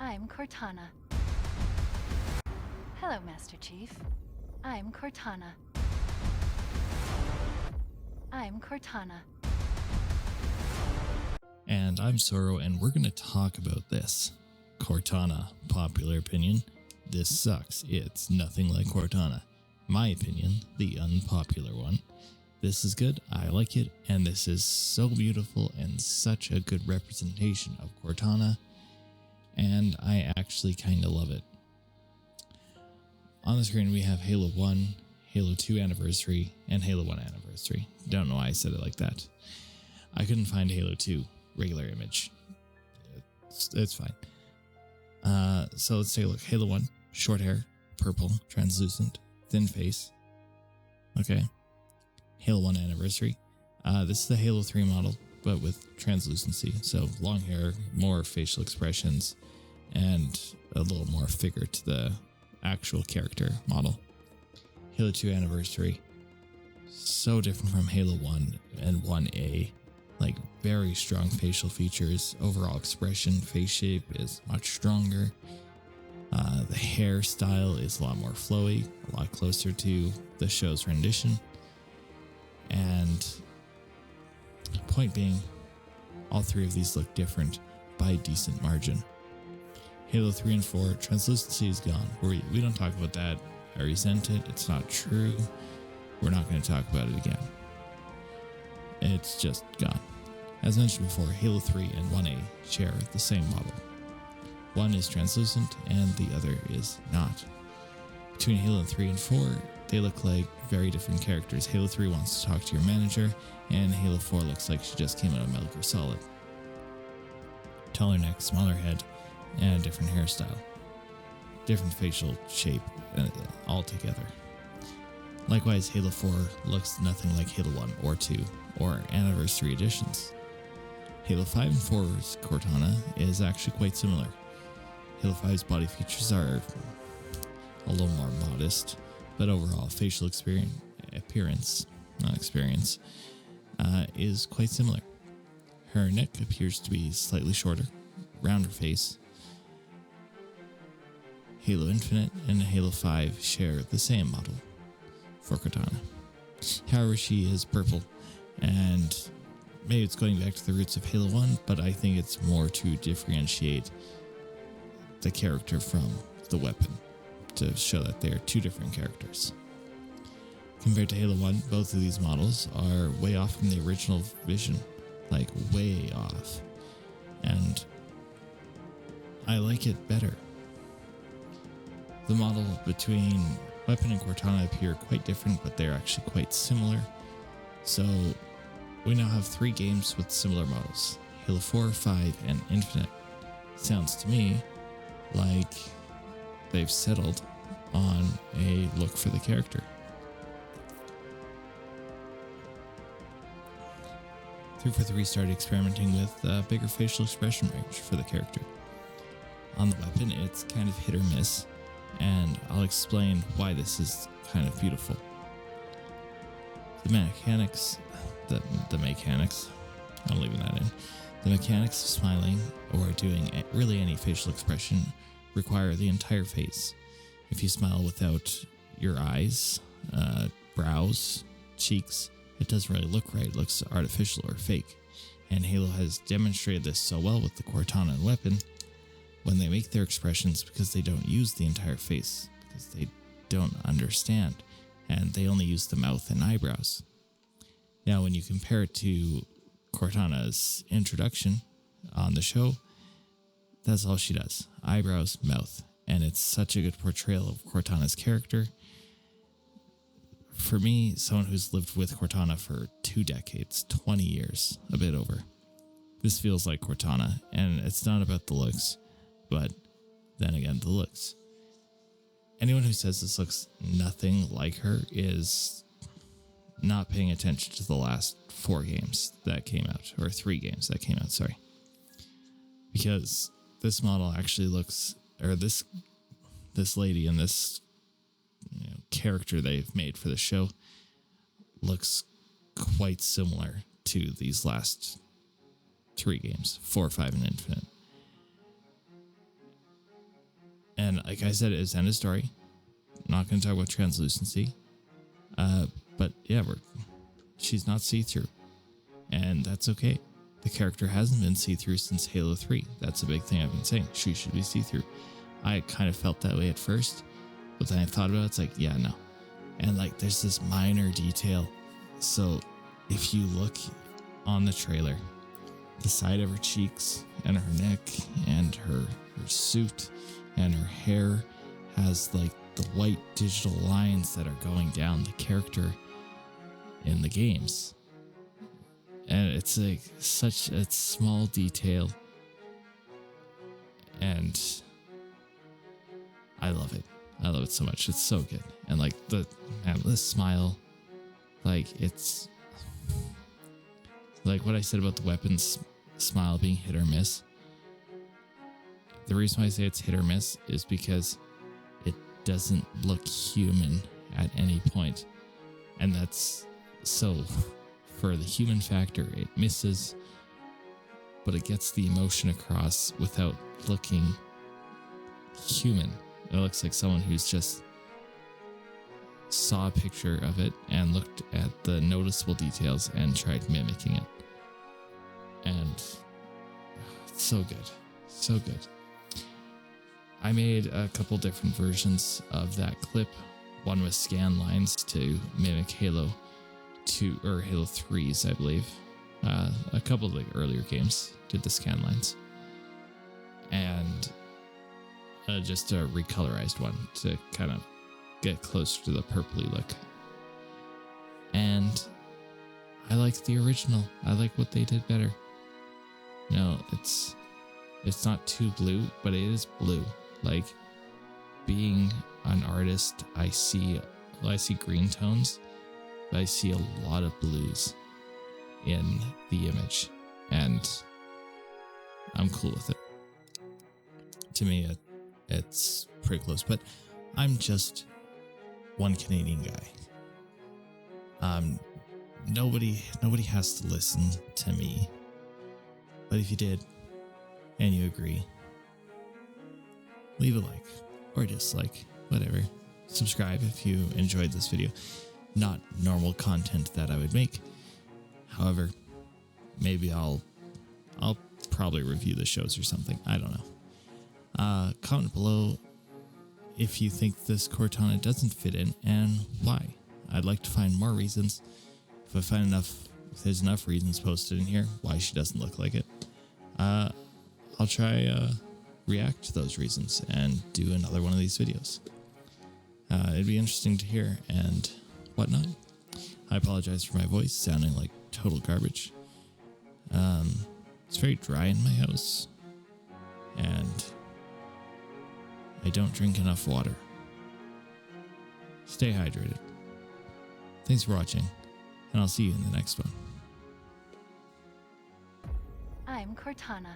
I'm Cortana. Hello, Master Chief. I'm Cortana. I'm Cortana. And I'm Sorrow, and we're going to talk about this. Cortana, popular opinion. This sucks. It's nothing like Cortana. My opinion, the unpopular one. This is good, I like it, and this is so beautiful and such a good representation of Cortana, and I actually kind of love it. On the screen we have Halo 1, Halo 2 Anniversary, and Halo 1 Anniversary. Don't know why I said it like that. I couldn't find Halo 2 regular image. It's fine. So let's take a look. Halo 1, short hair, purple, translucent, thin face. Okay. Halo 1 Anniversary. This is the Halo 3 model, but with translucency. So long hair, more facial expressions, and a little more figure to the actual character model. Halo 2 Anniversary. So different from Halo 1 and 1A. Like very strong facial features. Overall expression, face shape is much stronger. The hairstyle is a lot more flowy, a lot closer to the show's rendition. And point being, all three of these look different by a decent margin. Halo 3 and 4, translucency is gone. We don't talk about that. I resent it. It's not true. We're not going to talk about it again. It's just gone. As mentioned before, Halo 3 and 1A share the same model. One is translucent and the other is not. Between Halo 3 and 4, they look like very different characters. Halo 3 wants to talk to your manager, and Halo 4 looks like she just came out of Metal Gear Solid. Taller neck, smaller head, and a different hairstyle. Different facial shape altogether. Likewise, Halo 4 looks nothing like Halo 1 or 2 or Anniversary editions. Halo 5 and 4's Cortana is actually quite similar. Halo 5's body features are a little more modest, but overall facial appearance is quite similar. Her neck appears to be slightly shorter, rounder face. Halo Infinite and Halo 5 share the same model for Cortana. However, she is purple, and maybe it's going back to the roots of Halo 1, but I think it's more to differentiate the character from the weapon, to show that they are two different characters. Compared to Halo 1, both of these models are way off from the original vision, like way off, and I like it better. The model between Weapon and Cortana appear quite different, but they're actually quite similar. So we now have 3 games with similar models, Halo 4, 5, and Infinite. Sounds to me like they've settled on a look for the character. 343 started experimenting with a bigger facial expression range for the character. On the weapon, it's kind of hit or miss, and I'll explain why this is kind of beautiful. The mechanics, I'm leaving that in. The mechanics of smiling or doing really any facial expression require the entire face. If you smile without your eyes, brows, cheeks, it doesn't really look right. It looks artificial or fake. And Halo has demonstrated this so well with the Cortana and weapon when they make their expressions, because they don't use the entire face, because they don't understand, and they only use the mouth and eyebrows. Now, when you compare it to Cortana's introduction on the show, that's all she does. Eyebrows, mouth. And it's such a good portrayal of Cortana's character. For me, someone who's lived with Cortana for 2 decades, 20 years, a bit over, this feels like Cortana. And it's not about the looks, but then again, the looks. Anyone who says this looks nothing like her is not paying attention to the last 4 games that came out, or 3 games that came out, sorry. Because this model actually looks, or this lady and this character they've made for the show looks quite similar to these last 3 games, 4, 5, and Infinite. like I said, it's end of story. Not going to talk about translucency. But yeah, she's not see-through. And that's okay. The character hasn't been see-through since Halo 3. That's a big thing I've been saying. She should be see-through. I kind of felt that way at first. But then I thought about it. It's like, yeah, no. And like, there's this minor detail. So if you look on the trailer, the side of her cheeks and her neck and her suit and her hair has like the white digital lines that are going down the character in the games. And it's like such a small detail. And I love it. I love it so much. It's so good. And like this smile, like it's like what I said about the weapons smile being hit or miss. The reason why I say it's hit or miss is because it doesn't look human at any point. And that's so for the human factor, it misses, but it gets the emotion across without looking human. It looks like someone who's just saw a picture of it and looked at the noticeable details and tried mimicking it. And it's so good. So good. I made a couple different versions of that clip. One with scan lines to mimic Halo 2 or Halo 3's, I believe. A couple of the earlier games did the scan lines. And just a recolorized one to kind of get closer to the purpley look. And I like the original. I like what they did better. No, it's not too blue, but it is blue. Like, being an artist, I see green tones, but I see a lot of blues in the image, and I'm cool with it. To me, it's pretty close, but I'm just one Canadian guy. Nobody has to listen to me, but if you did, and you agree, leave a like or dislike, whatever. Subscribe if you enjoyed this video. Not normal content that I would make. However, maybe I'll probably review the shows or something. I don't know. Comment below if you think this Cortana doesn't fit in and why. I'd like to find more reasons. If there's enough reasons posted in here why she doesn't look like it, I'll try react to those reasons and do another one of these videos. It'd be interesting to hear and whatnot. I apologize for my voice sounding like total garbage. It's very dry in my house, and I don't drink enough water. Stay hydrated. Thanks for watching, and I'll see you in the next one. I'm Cortana.